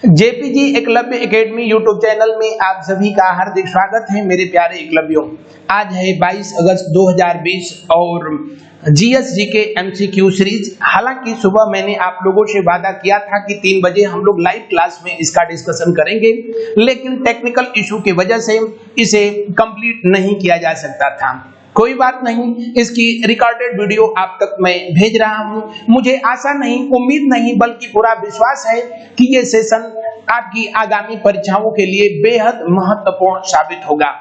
JPG Eklavya academy YouTube channel में आप सभी का हार्दिक स्वागत है मेरे प्यारे एकलव्यों। आज है 22 अगस्त 2020 और जीएसजी के एमसीक्यू सीरीज। हालांकि सुबह मैंने आप लोगों से वादा किया था कि 3 बजे हम लोग लाइव क्लास में इसका डिस्कशन करेंगे, लेकिन टेक्निकल इशू की वजह से इसे कंप्लीट नहीं किया जा सकता था। कोई बात नहीं, इसकी रिकॉर्डेड वीडियो आप तक मैं भेज रहा हूं। मुझे आशा नहीं, उम्मीद नहीं, बल्कि पूरा विश्वास है कि ये सेशन आपकी आगामी परीक्षाओं के लिए बेहद महत्वपूर्ण साबित होगा।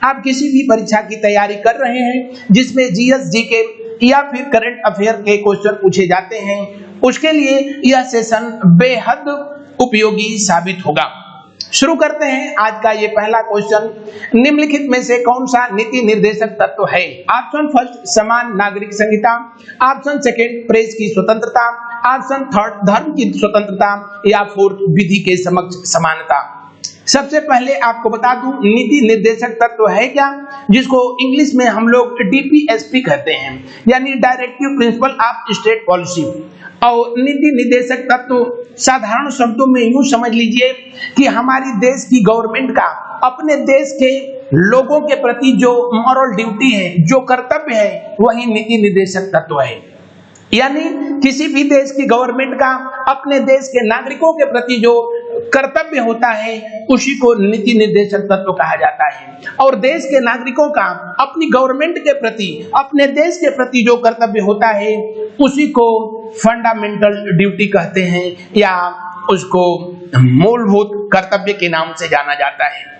आप किसी भी परीक्षा की तैयारी कर रहे हैं जिसमें जीएस, जीके या फिर करंट अफेयर के क्वेश्चन पूछे जाते हैं, उसके लिए यह सेशन बेहद उपयोगी साबित होगा। शुरू करते हैं आज का ये पहला क्वेश्चन। निम्नलिखित में से कौन सा नीति निर्देशक तत्व है? ऑप्शन फर्स्ट समान नागरिक संहिता, ऑप्शन सेकंड प्रेस की स्वतंत्रता, ऑप्शन थर्ड धर्म की स्वतंत्रता या फोर्थ विधि के समक्ष समानता। सबसे पहले आपको बता दूं, नीति निर्देशक तत्व है क्या, जिसको इंग्लिश में हम लोग डीपीएसपी कहते हैं, यानी directive principle of state policy. और नीति निर्देशक तत्व साधारण शब्दों में यूं समझ लीजिए कि हमारी देश की गवर्नमेंट का अपने देश के लोगों के प्रति जो मॉरल ड्यूटी है, जो कर्तव्य है, वही नीति निर्देशक तत्व है। यानी किसी भी देश की गवर्नमेंट का अपने देश के नागरिकों के प्रति जो कर्तव्य होता है, उसी को नीति निर्देशक तत्व कहा जाता है। और देश के नागरिकों का अपनी गवर्नमेंट के प्रति, अपने देश के प्रति जो कर्तव्य होता है, उसी को फंडामेंटल ड्यूटी कहते हैं या उसको मूलभूत कर्तव्य के नाम से जाना जाता है।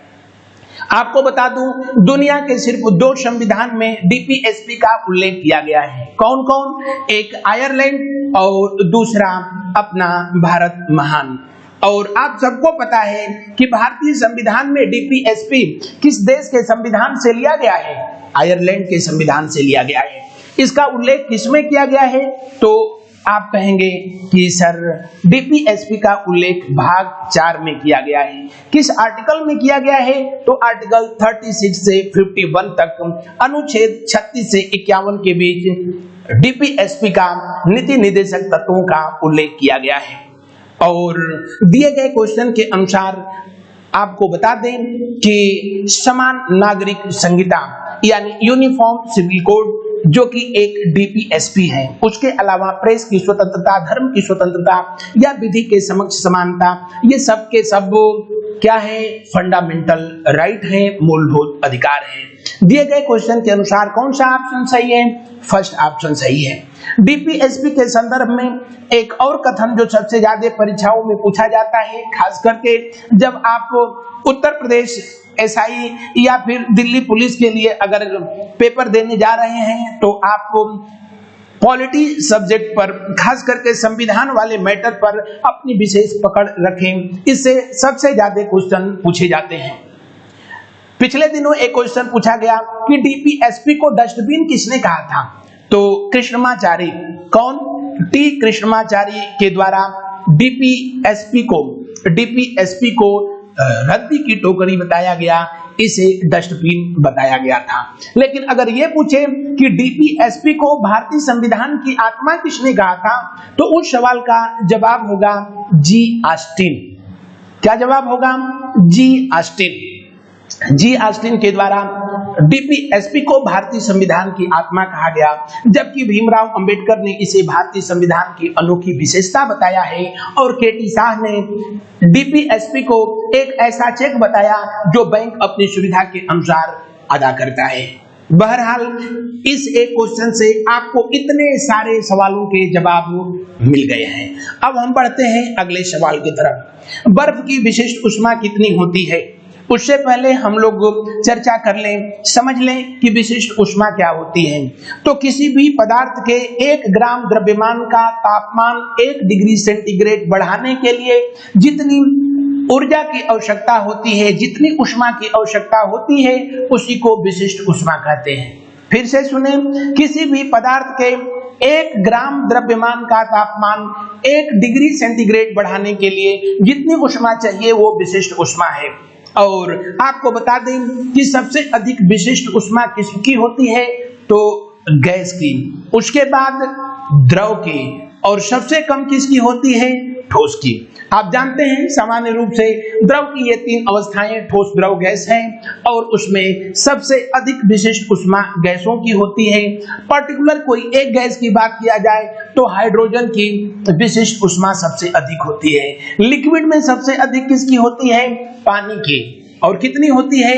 आपको बता दूं, दुनिया के सिर्फ 2 संविधान में डीपीएसपी का उल्लेख किया गया है। कौन कौन? एक आयरलैंड और दूसरा अपना भारत महान। और आप सबको पता है कि भारतीय संविधान में डीपीएसपी किस देश के संविधान से लिया गया है? आयरलैंड के संविधान से लिया गया है। इसका उल्लेख किसमें किया गया है? तो आप कहेंगे कि सर डीपीएसपी का उल्लेख भाग 4 में किया गया है। किस आर्टिकल में किया गया है? तो आर्टिकल 36 से 51 तक, अनुच्छेद 36 से 51 के बीच डीपीएसपी का नीति निर्देशक तत्वों का उल्लेख किया गया है। और दिए गए क्वेश्चन के अनुसार आपको बता दें कि समान नागरिक संहिता यानी यूनिफॉर्म सिविल कोड, जो कि एक डीपीएसपी है, उसके अलावा प्रेस की स्वतंत्रता, धर्म की स्वतंत्रता या विधि के समक्ष समानता, ये सब के सब क्या है? फंडामेंटल राइट है, मूलभूत अधिकार है। दिए गए क्वेश्चन के अनुसार कौन सा ऑप्शन सही है? फर्स्ट ऑप्शन सही है। डीपीएसपी के संदर्भ में एक और कथन जो सबसे ज्यादा परीक्षाओं में पूछा जाता है, खास करके जब आप उत्तर प्रदेश एसआई या फिर दिल्ली पुलिस के लिए अगर पेपर देने जा रहे हैं, तो आप पॉलिटी सब्जेक्ट पर, खास करके संविधान वाले मैटर पर अपनी विशेष पकड़ रखें। इससे सबसे ज्यादा क्वेश्चन पूछे जाते हैं। पिछले दिनों एक क्वेश्चन पूछा गया कि डीपीएसपी को डस्टबिन किसने कहा था? तो कृष्णमाचारी। कौन? टी कृष्णमाचारी के द्वारा डीपीएसपी को रद्दी की टोकरी बताया गया, इसे डस्टबिन बताया गया था। लेकिन अगर ये पूछे कि डीपीएसपी को भारतीय संविधान की आत्मा किसने कहा था, तो उस सवाल का जवाब होगा जी ऑस्टिन। क्या जवाब होगा? जी ऑस्टिन। जी ऑस्टिन के द्वारा डीपीएसपी को भारतीय संविधान की आत्मा कहा गया, जबकि भीमराव अंबेडकर ने इसे भारतीय संविधान की अनोखी विशेषता बताया है। और केटी शाह ने डीपीएसपी को एक ऐसा चेक बताया जो बैंक अपनी सुविधा के अनुसार अदा करता है। बहरहाल इस एक क्वेश्चन से आपको इतने सारे सवालों के जवाब मिल गए हैं। अब हम बढ़ते हैं अगले सवाल की तरफ। बर्फ की विशिष्ट ऊष्मा कितनी होती है? उससे पहले हम लोग चर्चा कर लें, समझ लें कि विशिष्ट ऊष्मा क्या होती है। तो किसी भी पदार्थ के 1 ग्राम द्रव्यमान का तापमान 1 डिग्री सेंटीग्रेड बढ़ाने के लिए जितनी ऊर्जा की आवश्यकता होती है, जितनी ऊष्मा की आवश्यकता होती है, उसी को विशिष्ट ऊष्मा कहते हैं। फिर से सुने, किसी भी पदार्थ के 1 ग्राम द्रव्यमान का तापमान 1 डिग्री सेंटीग्रेड बढ़ाने के लिए जितनी ऊष्मा चाहिए वो विशिष्ट ऊष्मा है। और आपको बता दें कि सबसे अधिक विशिष्ट ऊष्मा किसकी होती है? तो गैस की, उसके बाद द्रव की, और सबसे कम किसकी होती है? ठोस की। आप जानते हैं सामान्य रूप से द्रव की ये तीन अवस्थाएं ठोस, द्रव, गैस हैं और उसमें सबसे अधिक विशिष्ट ऊष्मा गैसों की होती है। पर्टिकुलर कोई एक गैस की बात किया जाए तो हाइड्रोजन की विशिष्ट ऊष्मा सबसे अधिक होती है। लिक्विड में सबसे अधिक किसकी होती है? पानी की। और कितनी होती है?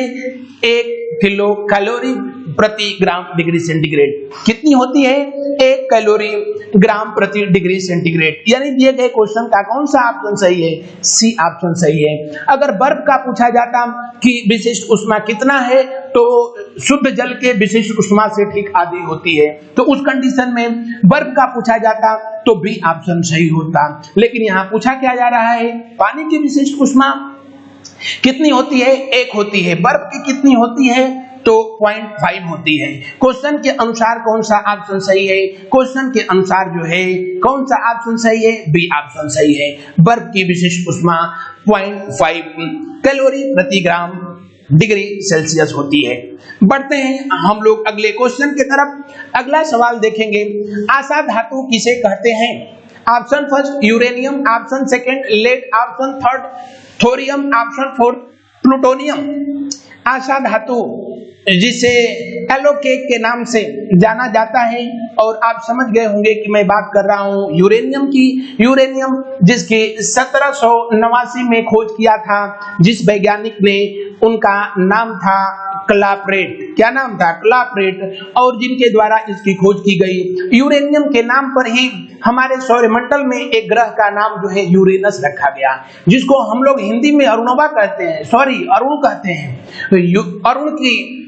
1 किलो कैलोरी प्रति ग्राम डिग्री सेंटीग्रेड। कितनी होती है? 1 कैलोरी ग्राम प्रति डिग्री सेंटीग्रेड। यानी दिए गए क्वेश्चन का कौन सा ऑप्शन सही है? सी ऑप्शन सही है। अगर बर्फ का पूछा जाता कि विशिष्ट ऊष्मा कितना है तो शुद्ध जल के विशिष्ट ऊष्मा से ठीक आधी होती है, तो उस कंडीशन में बर्फ का पूछा जाता तो बी ऑप्शन सही होता। लेकिन यहाँ पूछा क्या जा रहा है? पानी की विशिष्ट ऊष्मा कितनी होती है? 1 होती है। बर्फ की कितनी होती है? तो 0.5 होती है। क्वेश्चन के अनुसार कौन सा ऑप्शन सही है? क्वेश्चन के अनुसार जो है कौन सा ऑप्शन सही है? बी ऑप्शन सही है। बर्फ की विशिष्ट ऊष्मा 0.5 कैलोरी प्रति ग्राम डिग्री सेल्सियस होती है। बढ़ते हैं हम लोग अगले क्वेश्चन की तरफ। अगला सवाल देखेंगे, आशा धातु किसे कहते हैं? Option first uranium, option second lead, option third thorium, option fourth plutonium. आशा धातु जिसे एलो केक के नाम से जाना जाता है और आप समझ गए होंगे कि मैं बात कर रहा हूं यूरेनियम की। यूरेनियम जिसकी 1789 में खोज किया था, जिस वैज्ञानिक ने, उनका नाम था क्लापरेट। क्या नाम था? क्लापरेट। और जिनके द्वारा इसकी खोज की गई। यूरेनियम के नाम पर ही हमारे सौरमंडल में एक ग्रह का नाम जो है यूरेनस रखा गया, जिसको हम लोग हिंदी में अरुणवा कहते हैं, सॉरी अरुण कहते हैं। अरुण की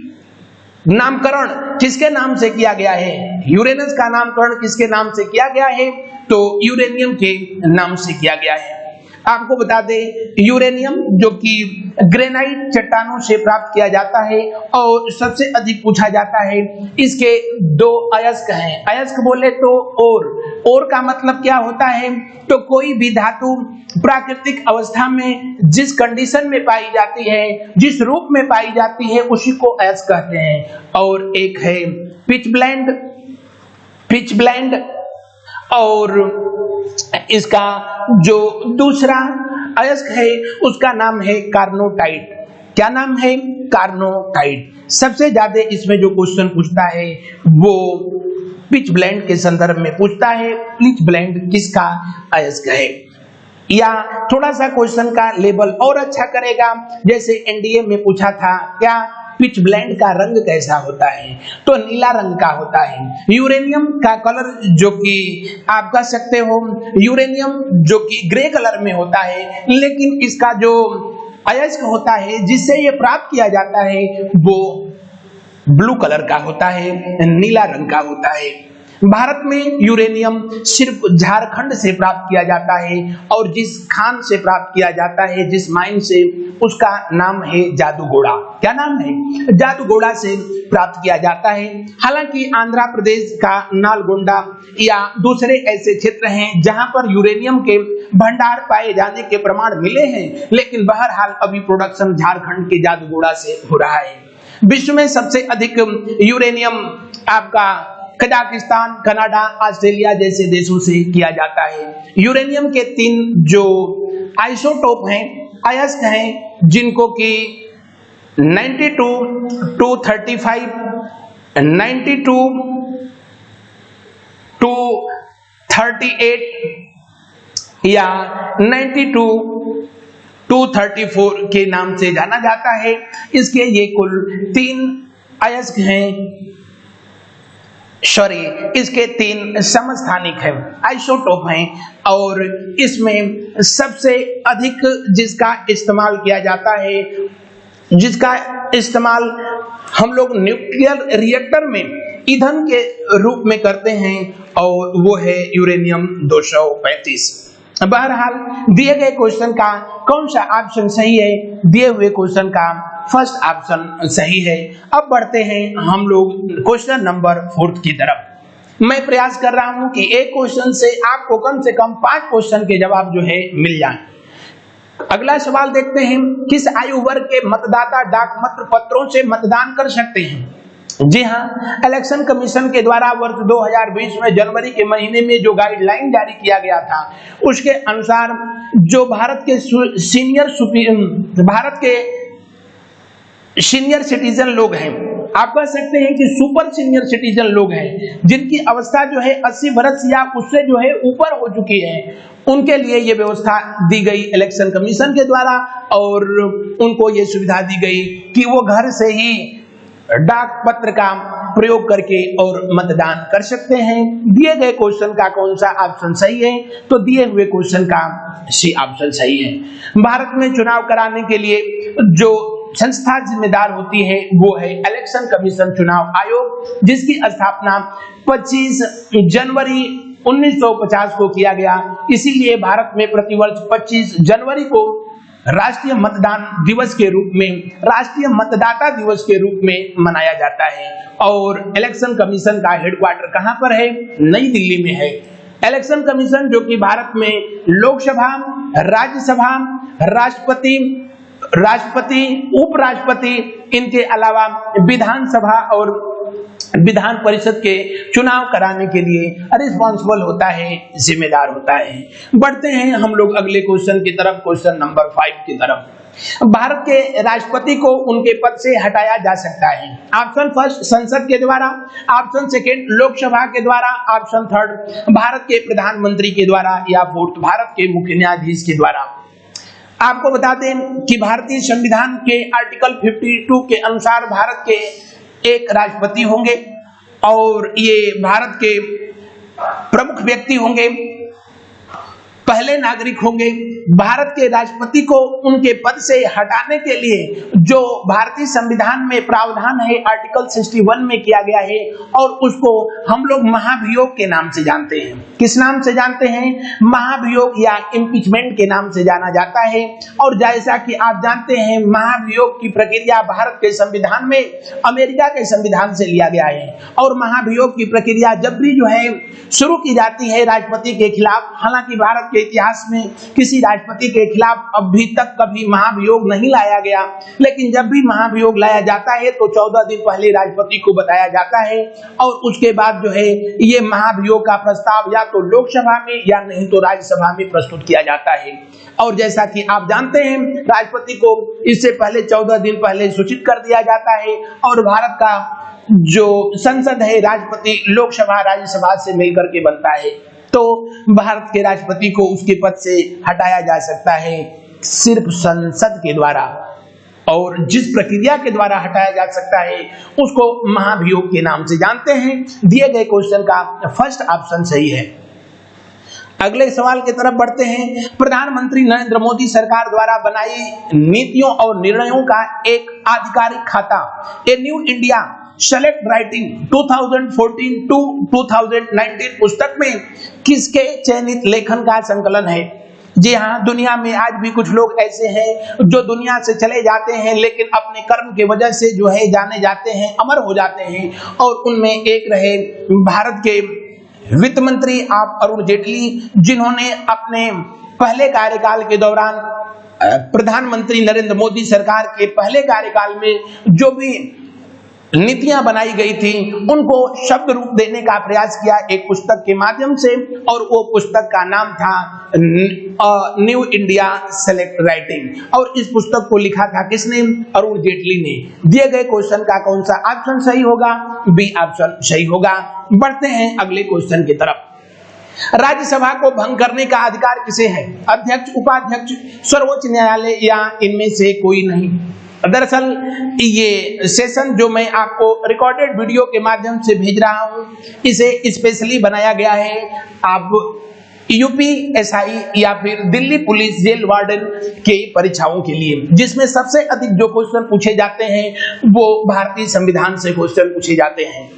नामकरण किसके नाम से किया गया है? यूरेनस का नामकरण किसके नाम से किया गया है? तो यूरेनियम के नाम से किया गया है। आपको बता दें यूरेनियम जो कि ग्रेनाइट चट्टानों से प्राप्त किया जाता है और सबसे अधिक पूछा जाता है। इसके 2 अयस्क हैं। अयस्क बोले तो और का मतलब क्या होता है? तो कोई भी धातु प्राकृतिक अवस्था में जिस कंडीशन में पाई जाती है, जिस रूप में पाई जाती है, उसी को अयस्क कहते हैं। और एक है पिच ब्लेंड और इसका जो दूसरा अयस्क है उसका नाम है कार्नोटाइट। क्या नाम है? कार्नोटाइट। सबसे ज्यादा इसमें जो क्वेश्चन पूछता है वो पिच ब्लेंड के संदर्भ में पूछता है। पिच ब्लेंड किसका अयस्क है? या थोड़ा सा क्वेश्चन का लेवल और अच्छा करेगा, जैसे एनडीए में पूछा था क्या पिच ब्लेंड का रंग कैसा होता है? तो नीला रंग का होता है। यूरेनियम का कलर जो कि आप कह सकते हो यूरेनियम जो कि ग्रे कलर में होता है, लेकिन इसका जो अयस्क होता है जिससे ये प्राप्त किया जाता है वो ब्लू कलर का होता है, नीला रंग का होता है। भारत में यूरेनियम सिर्फ झारखंड से प्राप्त किया जाता है और जिस खान से प्राप्त किया जाता है, जिस माइन से, उसका नाम है जादूगोड़ा। क्या नाम है? जादूगोड़ा से प्राप्त किया जाता है। हालांकि आंध्र प्रदेश का नालगोंडा या दूसरे ऐसे क्षेत्र हैं जहां पर यूरेनियम के भंडार पाए जाने के प्रमाण मिले हैं, लेकिन बहरहाल अभी प्रोडक्शन झारखंड के जादूगोड़ा से हो रहा है। विश्व में सबसे अधिक यूरेनियम आपका कजाकिस्तान, कनाडा, ऑस्ट्रेलिया जैसे देशों से किया जाता है। यूरेनियम के 3 जो आइसोटोप हैं, अयस्क हैं, जिनको कि 92, 235, 92, 238 या 92, 234 के नाम से जाना जाता है। इसके ये कुल 3 अयस्क हैं, सॉरी इसके 3 समस्थानिक हैं, आइसोटोप हैं। और इसमें सबसे अधिक जिसका इस्तेमाल किया जाता है, जिसका इस्तेमाल हम लोग न्यूक्लियर रिएक्टर में ईंधन के रूप में करते हैं, और वो है यूरेनियम 235। बहरहाल दिए गए क्वेश्चन का कौन सा ऑप्शन सही है? दिए हुए क्वेश्चन का फर्स्ट ऑप्शन सही है। अब बढ़ते हैं हम लोग क्वेश्चन नंबर 4 की तरफ। मैं प्रयास कर रहा हूं कि एक क्वेश्चन से आपको कम से कम 5 क्वेश्चन के जवाब जो है मिल जाए। अगला सवाल देखते हैं, किस आयु वर्ग के मतदाता डाक मत पत्रों से मतदान कर सकते हैं? जी हाँ, इलेक्शन कमीशन के द्वारा वर्ष 2020 में जनवरी के महीने में जो गाइडलाइन जारी किया गया था, उसके अनुसार जो भारत के सीनियर सिटीजन लोग हैं, आप कह सकते हैं कि सुपर सीनियर सिटीजन लोग हैं, जिनकी अवस्था जो है 80 वर्ष या उससे जो है ऊपर हो चुकी है, उनके लिए ये व्यवस्था दी गई इलेक्शन कमीशन के द्वारा, और उनको ये सुविधा दी गई कि वो घर से ही डाक पत्र का प्रयोग करके और मतदान कर सकते हैं। दिए गए क्वेश्चन का कौन सा ऑप्शन सही है, तो दिए हुए क्वेश्चन का सी ऑप्शन सही है। भारत में चुनाव कराने के लिए जो संस्था जिम्मेदार होती है वो है इलेक्शन कमीशन चुनाव आयोग, जिसकी स्थापना 25 जनवरी 1950 को किया गया। इसीलिए भारत में प्रतिवर्ष 25 जनवरी को राष्ट्रीय मतदान दिवस के रूप में, राष्ट्रीय मतदाता दिवस के रूप में मनाया जाता है। और इलेक्शन कमीशन का हेडक्वार्टर कहां पर है? नई दिल्ली में है। इलेक्शन कमीशन जो कि भारत में लोकसभा, राज्यसभा, राष्ट्रपति, उपराष्ट्रपति, इनके अलावा विधानसभा और विधान परिषद के चुनाव कराने के लिए रिस्पॉन्सिबल होता है, जिम्मेदार होता है। बढ़ते हैं हम लोग अगले क्वेश्चन की तरफ, क्वेश्चन नंबर 5 की तरफ। भारत के राष्ट्रपति को उनके पद से हटाया जा सकता है। ऑप्शन फर्स्ट संसद के द्वारा, ऑप्शन सेकंड लोकसभा के द्वारा, ऑप्शन थर्ड भारत के प्रधानमंत्री के द्वारा, या फोर्थ भारत के मुख्य न्यायाधीश के द्वारा। आपको बता दें कि भारतीय संविधान के आर्टिकल 52 के अनुसार भारत के एक राष्ट्रपति होंगे और ये भारत के प्रमुख व्यक्ति होंगे, पहले नागरिक होंगे। भारत के राष्ट्रपति को उनके पद से हटाने के लिए जो भारतीय संविधान में प्रावधान है आर्टिकल 61 में किया गया है, और उसको हम लोग महाभियोग के नाम से जानते हैं। किस नाम से जानते हैं? महाभियोग या इम्पीचमेंट के नाम से जाना जाता है। और जैसा कि आप जानते हैं, महाभियोग की प्रक्रिया भारत के संविधान में अमेरिका के संविधान से लिया गया है। और महाभियोग की प्रक्रिया जब भी जो है शुरू की जाती है राष्ट्रपति के खिलाफ, हालांकि भारत के इतिहास में किसी राष्ट्रपति के खिलाफ अभी तक कभी महाभियोग नहीं लाया गया, लेकिन जब भी महाभियोग लाया जाता है तो 14 दिन पहले राष्ट्रपति को बताया जाता है, और उसके बाद जो है ये महाभियोग का प्रस्ताव या तो लोकसभा में या नहीं तो राज्यसभा में प्रस्तुत किया जाता है। और जैसा कि आप जानते हैं, राष्ट्रपति को इससे पहले 14 दिन पहले सूचित कर दिया जाता है, और भारत का जो संसद है, राष्ट्रपति लोकसभा राज्यसभा से मिलकर के बनता है। तो भारत के राष्ट्रपति को उसके पद से हटाया जा सकता है सिर्फ संसद के द्वारा, और जिस प्रक्रिया के द्वारा हटाया जा सकता है उसको महाभियोग के नाम से जानते हैं। दिए गए क्वेश्चन का फर्स्ट ऑप्शन सही है। अगले सवाल की तरफ बढ़ते हैं। प्रधानमंत्री नरेंद्र मोदी सरकार द्वारा बनाई नीतियों और निर्णयों का एक आधिकारिक खाता, a new India select writing 2014 to 2019 पुस्तक में किसके चयनित लेखन का संकलन है? जी हाँ, दुनिया में आज भी कुछ लोग ऐसे हैं जो दुनिया से चले जाते हैं, लेकिन अपने कर्म के वजह से जो है जाने जाते हैं, अमर हो जाते हैं। और उनमें एक रहे भारत के वित्त मंत्री आप अरुण जेटली, जिन्होंने अपने पहले कार्यकाल के दौरान प्रधानमंत्री नरेंद्र मोदी सरकार के पहले कार्यकाल में जो भी नीतियां बनाई गई थी उनको शब्द रूप देने का प्रयास किया एक पुस्तक के माध्यम से, और वो पुस्तक का नाम था न्यू इंडिया सेलेक्ट राइटिंग। और इस पुस्तक को लिखा था किसने? अरुण जेटली ने। दिए गए क्वेश्चन का कौन सा ऑप्शन सही होगा? बी ऑप्शन सही होगा। बढ़ते हैं अगले क्वेश्चन की तरफ। राज्यसभा को भंग करने का अधिकार किसे है? अध्यक्ष, उपाध्यक्ष, सर्वोच्च न्यायालय, या इनमें से कोई नहीं? दरअसल ये सेशन जो मैं आपको रिकॉर्डेड वीडियो के माध्यम से भेज रहा हूं, इसे स्पेशली बनाया गया है आप यूपीएसआई या फिर दिल्ली पुलिस जेल वार्डन के परीक्षाओं के लिए, जिसमें सबसे अधिक जो क्वेश्चन पूछे जाते हैं वो भारतीय संविधान से क्वेश्चन पूछे जाते हैं।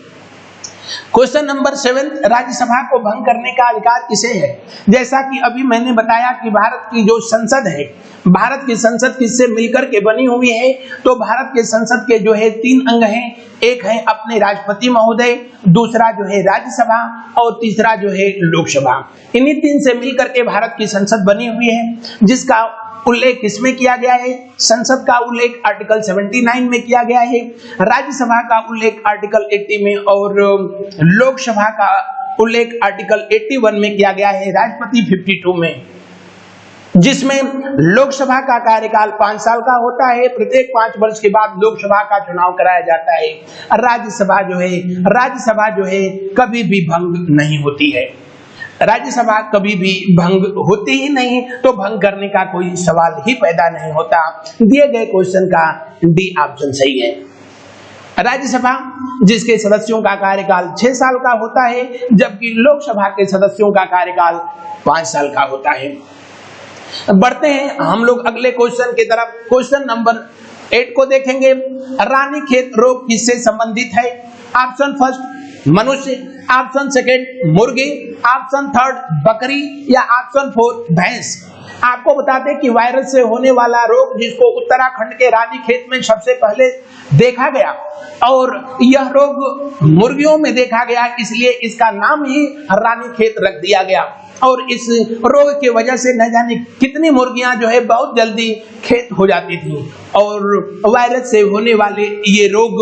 क्वेश्चन नंबर 7, राज्यसभा को भंग करने का अधिकार किसे है? जैसा कि अभी मैंने बताया कि भारत की जो संसद है, भारत की संसद किससे मिलकर के बनी हुई है? तो भारत के संसद के जो है 3 अंग हैं। एक है अपने राष्ट्रपति महोदय, दूसरा जो है राज्यसभा और तीसरा जो है लोकसभा। इन्हीं 3 से मिलकर के भारत की संसद बनी हुई है, जिसका उल्लेख किसमें किया गया है? संसद का उल्लेख आर्टिकल 79 में किया गया है, राज्यसभा का उल्लेख आर्टिकल 80 में और लोकसभा का उल्लेख आर्टिकल 81 में किया गया है, राष्ट्रपति 52 में, जिसमें लोकसभा का कार्यकाल 5 साल का होता है। प्रत्येक 5 वर्ष के बाद लोकसभा का चुनाव कराया जाता है। राज्यसभा जो है कभी भी भंग नहीं होती है। राज्यसभा कभी भी भंग होती ही नहीं, तो भंग करने का कोई सवाल ही पैदा नहीं होता। दिए गए क्वेश्चन का डी ऑप्शन सही है। राज्यसभा जिसके सदस्यों का कार्यकाल 6 साल का होता है, जबकि लोकसभा के सदस्यों का कार्यकाल 5 साल का होता है। बढ़ते हैं हम लोग अगले क्वेश्चन की तरफ। क्वेश्चन नंबर 8 को देखेंगे। रानीखेत रोग किससे संबंधित है? ऑप्शन फर्स्ट मनुष्य, ऑप्शन सेकंड मुर्गी, ऑप्शन थर्ड बकरी या ऑप्शन 4 भैंस। आपको बता दें कि वायरस से होने वाला रोग जिसको उत्तराखंड के रानीखेत में सबसे पहले देखा गया और यह रोग मुर्गियों में देखा गया, इसलिए इसका नाम ही रानीखेत रख दिया गया। और इस रोग की वजह से न जाने कितनी मुर्गियां जो है बहुत जल्दी खेत हो जाती थी। और वायरस से होने वाले ये रोग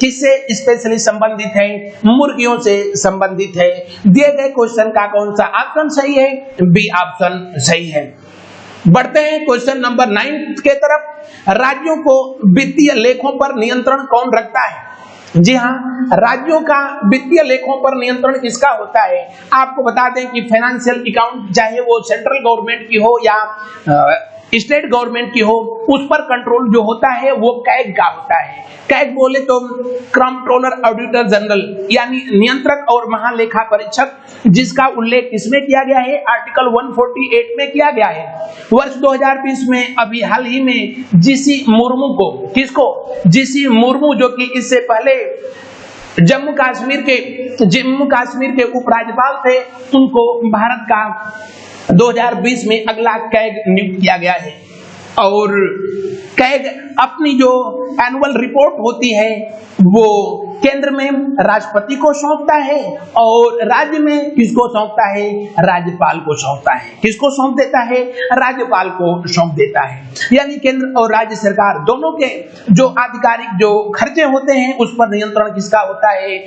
किससे स्पेशली संबंधित है? मुर्गियों से संबंधित है। दिए गए क्वेश्चन का कौन सा ऑप्शन सही है? बी ऑप्शन सही है। बढ़ते हैं क्वेश्चन नंबर 9 के तरफ। राज्यों को वित्तीय लेखों पर नियंत्रण कौन रखता है? जी हाँ, राज्यों का वित्तीय लेखों पर नियंत्रण किसका होता है? आपको बता दें कि फाइनेंशियल अकाउंट चाहे वो सेंट्रल गवर्नमेंट की हो या स्टेट गवर्नमेंट की हो, उस पर कंट्रोल जो होता है वो कैग का होता है। कैग बोले तो कंट्रोलर ऑडिटर जनरल, यानी नियंत्रक और महालेखा परीक्षक, जिसका उल्लेख इसमें किया गया है आर्टिकल 148 में किया गया है। वर्ष 2020 में अभी हाल ही में जीसी मुर्मू को, किसको? जीसी मुर्मू, जो कि इससे पहले जम्मू कश्मीर के उपराज्यपाल थे, उनको भारत का 2020 में अगला कैग नियुक्त किया गया है। और कैग अपनी जो एनुअल रिपोर्ट होती है वो केंद्र में राष्ट्रपति को सौंपता है और राज्य में किसको सौंपता है? राज्यपाल को सौंपता है। किसको सौंप देता है? राज्यपाल को सौंप देता है। यानी केंद्र और राज्य सरकार दोनों के जो आधिकारिक जो खर्चे होते हैं उस पर नियंत्रण किसका होता है?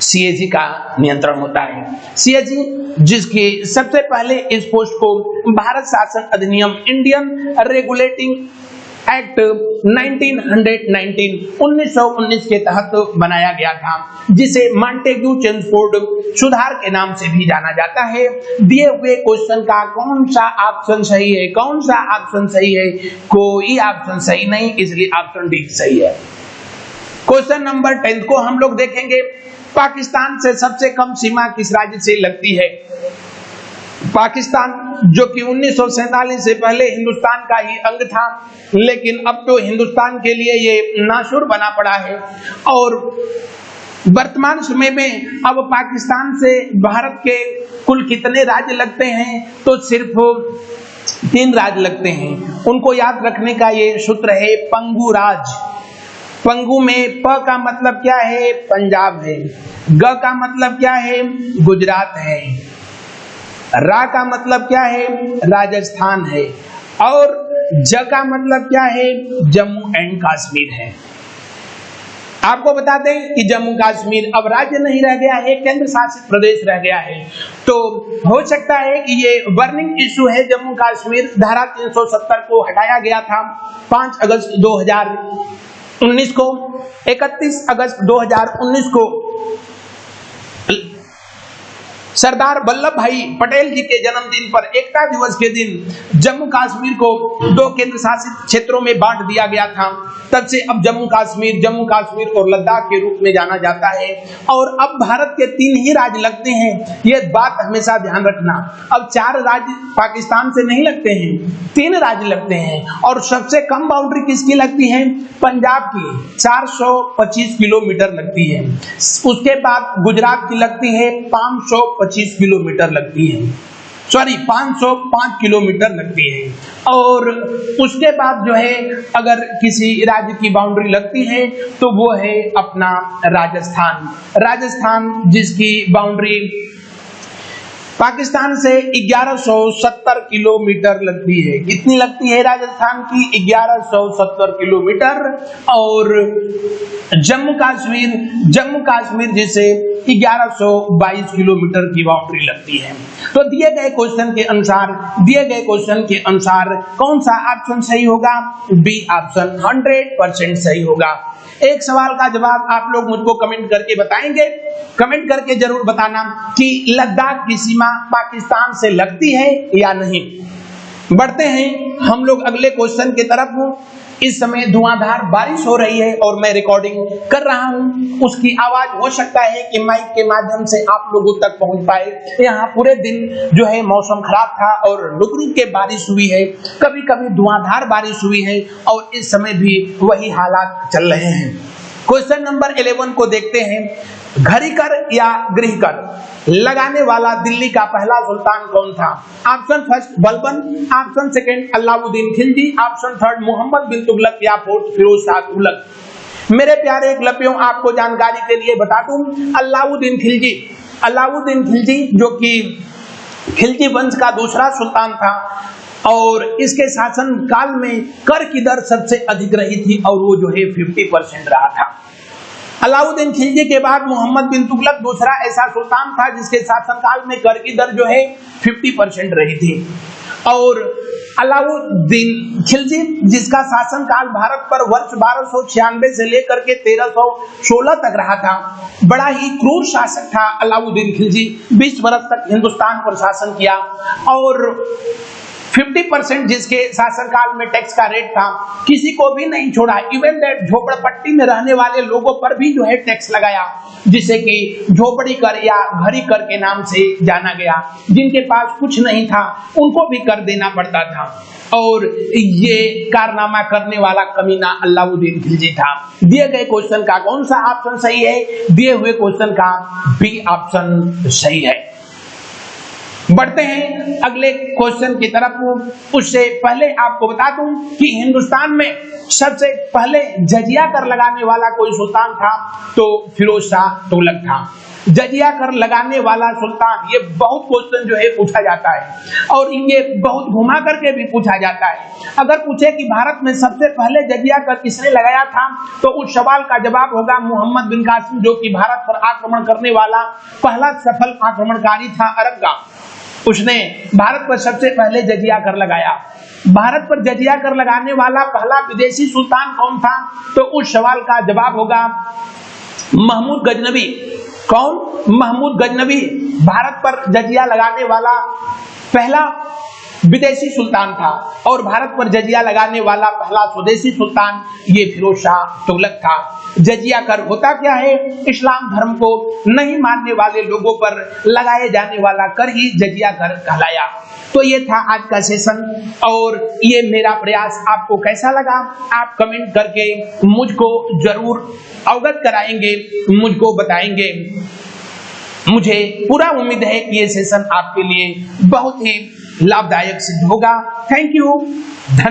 सीएजी का नियंत्रण होता है। सीएजी जिसकी सबसे पहले इस पोस्ट को भारत शासन अधिनियम इंडियन रेगुलेटिंग एक्ट 1919 के तहत बनाया गया था, जिसे मॉन्टेग्यू चेम्सफोर्ड सुधार के नाम से भी जाना जाता है। दिए हुए क्वेश्चन का कौन सा ऑप्शन सही है? कौन सा ऑप्शन सही है? कोई ऑप्शन सही नहीं, इसलिए ऑप्शन डी सही है। क्वेश्चन नंबर 10 को हम लोग देखेंगे। पाकिस्तान से सबसे कम सीमा किस राज्य से लगती है? पाकिस्तान जो कि 1947 से पहले हिंदुस्तान का ही अंग था, लेकिन अब तो हिंदुस्तान के लिए ये नासुर बना पड़ा है। और वर्तमान समय में अब पाकिस्तान से भारत के कुल कितने राज्य लगते हैं? तो सिर्फ 3 राज्य लगते हैं। उनको याद रखने का ये सूत्र है पंगु राज। पंगु में प का मतलब क्या है? पंजाब है। ग का मतलब क्या है? गुजरात है। रा का मतलब क्या है? राजस्थान है। और ज का मतलब क्या है? जम्मू एंड कश्मीर है। आपको बता दें कि जम्मू कश्मीर अब राज्य नहीं रह गया है, केंद्र शासित प्रदेश रह गया है। तो हो सकता है कि ये बर्निंग इशू है जम्मू कश्मीर। धारा 370 को हटाया गया था 5 अगस्त 2019 को। 31 अगस्त 2019 को सरदार वल्लभ भाई पटेल जी के जन्मदिन पर एकता दिवस के दिन जम्मू कश्मीर को 2 केंद्र शासित क्षेत्रों में बांट दिया गया था। तब से अब जम्मू कश्मीर और लद्दाख के रूप में जाना जाता है। और अब भारत के 3 ही राज्य लगते हैं, ये बात हमेशा ध्यान रखना। अब 4 राज्य पाकिस्तान से नहीं लगते हैं, 3 राज्य लगते हैं। और सबसे कम बाउंड्री किसकी लगती है? पंजाब की 425 किलोमीटर लगती है। उसके बाद गुजरात की लगती है 525 किलोमीटर लगती है, 505 किलोमीटर लगती है। और उसके बाद जो है अगर किसी राज्य की बाउंड्री लगती है तो वो है अपना राजस्थान जिसकी बाउंड्री पाकिस्तान से 1170 किलोमीटर लगती है। कितनी लगती है राजस्थान की? 1170 किलोमीटर। और जम्मू कश्मीर जिसे 1122 किलोमीटर की बाउंड्री लगती है। तो दिए गए क्वेश्चन के अनुसार कौन सा ऑप्शन सही होगा? बी ऑप्शन 100% सही होगा। एक सवाल का जवाब आप लोग मुझको कमेंट करके बताएंगे। कमेंट करके जरूर बताना कि लद्दाख की सीमा पाकिस्तान से लगती है या नहीं। बढ़ते हैं हम लोग अगले क्वेश्चन की तरफ। इस समय धुआंधार बारिश हो रही है और मैं रिकॉर्डिंग कर रहा हूं। उसकी आवाज हो सकता है कि माइक के माध्यम से आप लोगों तक पहुंच पाए। यहाँ पूरे दिन जो है मौसम खराब था और रुक रुक के बारिश हुई है, कभी कभी धुआंधार बारिश हुई है और इस समय भी वही हालात चल रहे हैं। क्वेश्चन नंबर 11 को देखते हैं। घड़ी कर या गृह कर लगाने वाला दिल्ली का पहला सुल्तान कौन था? Option first Balban, option second Alauddin Khilji, option third Mohammad bin Tughlaq या फोर्थ फिरोज शाह तुगलक। मेरे प्यारे एकलव्यों, आपको जानकारी के लिए बता दूं, अलाउद्दीन खिलजी जो कि खिलजी वंश का दूसरा सुल्तान था और इसके शासन काल में कर की दर सबसे अधिक रही थी और वो जो है 50% रहा था। अलाउद्दीन खिलजी के बाद मोहम्मद बिन तुगलक दूसरा ऐसा सुल्तान था जिसके शासनकाल में कर की दर जो है 50% रही थी। और अलाउद्दीन खिलजी जिसका शासनकाल भारत पर वर्ष 1296 से लेकर के 1316 तक रहा था, बड़ा ही क्रूर शासक था अलाउद्दीन खिलजी। 20 वर्ष तक हिंदुस्तान पर शासन किया और 50% जिसके शासनकाल में टैक्स का रेट था, किसी को भी नहीं छोड़ा। इवन दैट झोपड़पट्टी में रहने वाले लोगों पर भी जो है टैक्स लगाया, जिसे कि झोपड़ी कर या घड़ी कर के नाम से जाना गया। जिनके पास कुछ नहीं था उनको भी कर देना पड़ता था। और ये कारनामा करने वाला कमीना अलाउद्दीन खिलजी था। दिए गए क्वेश्चन का कौन सा ऑप्शन सही है? दिए हुए क्वेश्चन का बी ऑप्शन सही है। बढ़ते हैं अगले क्वेश्चन की तरफ। उससे पहले आपको बता दूं कि हिंदुस्तान में सबसे पहले जजिया कर लगाने वाला कोई सुल्तान था तो फिरोज शाह तुगलक था। जजिया कर लगाने वाला सुल्तान, ये बहुत क्वेश्चन जो है पूछा जाता है और ये बहुत घुमा करके भी पूछा जाता है। अगर पूछे कि भारत में सबसे पहले जजिया कर किसने लगाया था तो उस सवाल का जवाब होगा मोहम्मद बिन कासिम, जो कि भारत पर आक्रमण करने वाला पहला सफल आक्रमणकारी था अरब का। उसने भारत पर सबसे पहले जजिया कर लगाया। भारत पर जजिया कर लगाने वाला पहला विदेशी सुल्तान कौन था? तो उस सवाल का जवाब होगा महमूद गजनवी। कौन? महमूद गजनवी भारत पर जजिया लगाने वाला पहला विदेशी सुल्तान था और भारत पर जजिया लगाने वाला पहला स्वदेशी सुल्तान ये फिरोज शाह तुगलक था। जजिया कर होता क्या है? इस्लाम धर्म को नहीं मानने वाले लोगों पर लगाए जाने वाला कर ही जजिया कर कहलाया। तो ये था आज का सेशन और ये मेरा प्रयास आपको कैसा लगा आप कमेंट करके मुझको जरूर अवगत कराएंगे, मुझको बताएंगे। मुझे पूरा उम्मीद है कि ये सेशन आपके लिए बहुत ही लाभदायक सिद्ध होगा। Thank you.